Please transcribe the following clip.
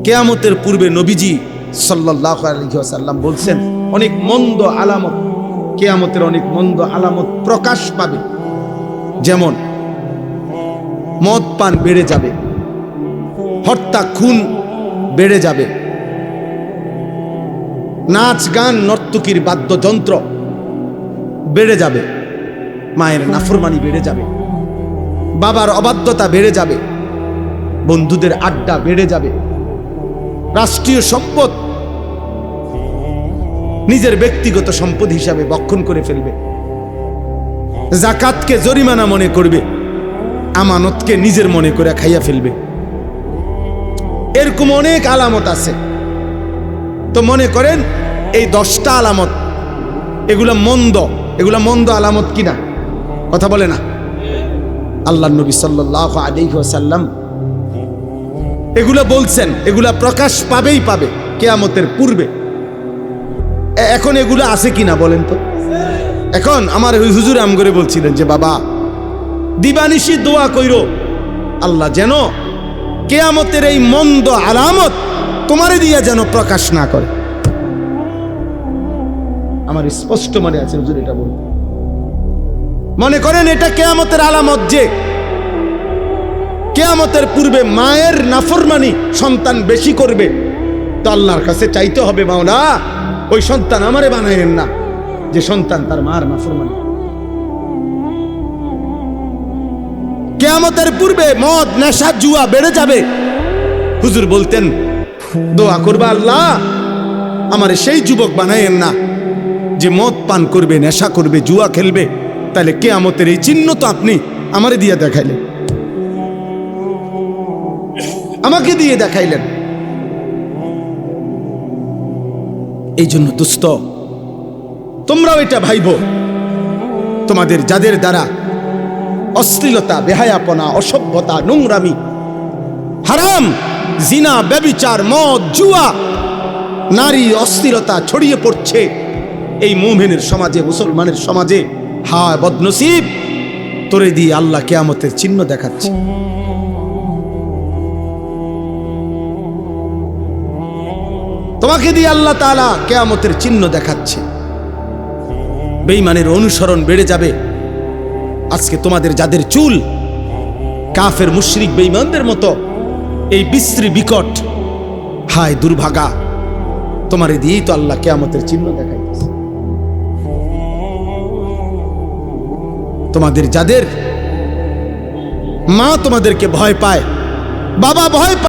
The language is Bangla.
কিয়ামতের পূর্বে নবীজি সাল্লাল্লাহু আলাইহি ওয়াসাল্লাম বলছেন অনেক মন্দ আলামত, কিয়ামতের অনেক মন্দ আলামত প্রকাশ পাবে। যেমন মদ পান বেড়ে যাবে, হত্যা খুন বেড়ে যাবে, নাচ গান নর্তকীর বাদ্যযন্ত্র বেড়ে যাবে, মায়ের নাফরমানি বেড়ে যাবে, বাবার অবাধ্যতা বেড়ে যাবে, বন্ধুদের আড্ডা বেড়ে যাবে, রাষ্ট্রীয় সম্পদ নিজের ব্যক্তিগত সম্পদ হিসাবে বক্ষণ করে ফেলবে, যাকাতকে জরিমানা মনে করবে, আমানতকে নিজের মনে করে খাইয়া ফেলবে। এরকম অনেক আলামত আছে। তো মনে করেন এই 10টা আলামত, এগুলা মন্দ আলামত কিনা? কথা বলে না। আল্লাহর নবী সাল্লাল্লাহু আলাইহি ওয়াসাল্লাম এগুলা বলছেন, এগুলা প্রকাশ পাবেই পাবে কিয়ামতের পূর্বে। এখন এগুলা আছে কিনা বলেন তো? এখন আমার ওই হুজুর আম করে বলছিলেন যে বাবা দিবানিশি দোয়া কইরো আল্লাহ যেন কিয়ামতের এই মন্দ আলামত তোমারে দিয়া যেন প্রকাশ না করে। আমার স্পষ্ট মনে আছে হুজুর এটা বল। মনে করেন এটা কিয়ামতের আলামত যে কিয়ামতের পূর্বে মায়ের নাফরমানি সন্তান বেশি করবে, তো আল্লাহর কাছে চাইতে হবে মাওলা ওই সন্তান আমারে বানায়েন না যে সন্তান তার মার নাফরমানি। কিয়ামতের পূর্বে মদ নেশা জুয়া বেড়ে যাবে। হুজুর বলতেন দোয়া করবা আল্লাহ আমারে সেই যুবক বানায়েন না যে মদ পান করবে, নেশা করবে, জুয়া খেলবে। তাহলে কিয়ামতের এই চিহ্ন তো আপনি আমারে দিয়ে দেখাইলেন, আমাকে দিয়ে দেখাইলেন। এই জন্য দোস্ত তোমরাও এটা ভাইবো, তোমাদের যাদের দ্বারা অশ্লীলতা, বেহায়াপনা, অসভ্যতা, নোংরামি, হারাম, জিনা, ব্যভিচার, মদ, জুয়া, নারী অশ্লীলতা ছড়িয়ে পড়ছে এই মুমিনের সমাজে, মুসলমানের সমাজে, হায় বদনসিব তোরে দিয়ে আল্লাহ কিয়ামতের চিহ্ন দেখাচ্ছে। তোমাকে দিয়ে আল্লাহ তাআলা কিয়ামতের চিহ্ন দেখাচ্ছে। বেঈমানের অনুসরণ বেড়ে যাবে। আজকে তোমাদের যাদের চুল কাফের মুশরিক বেঈমানদের মতো এই বিশ্রী বিকট, হায় দুর্ভাগা, তোমারে দিয়েই তো আল্লাহ কিয়ামতের চিহ্ন দেখাইতেছে। তোমাদের যাদের মা তোমাদেরকে ভয় পায়, বাবা ভয় পায়,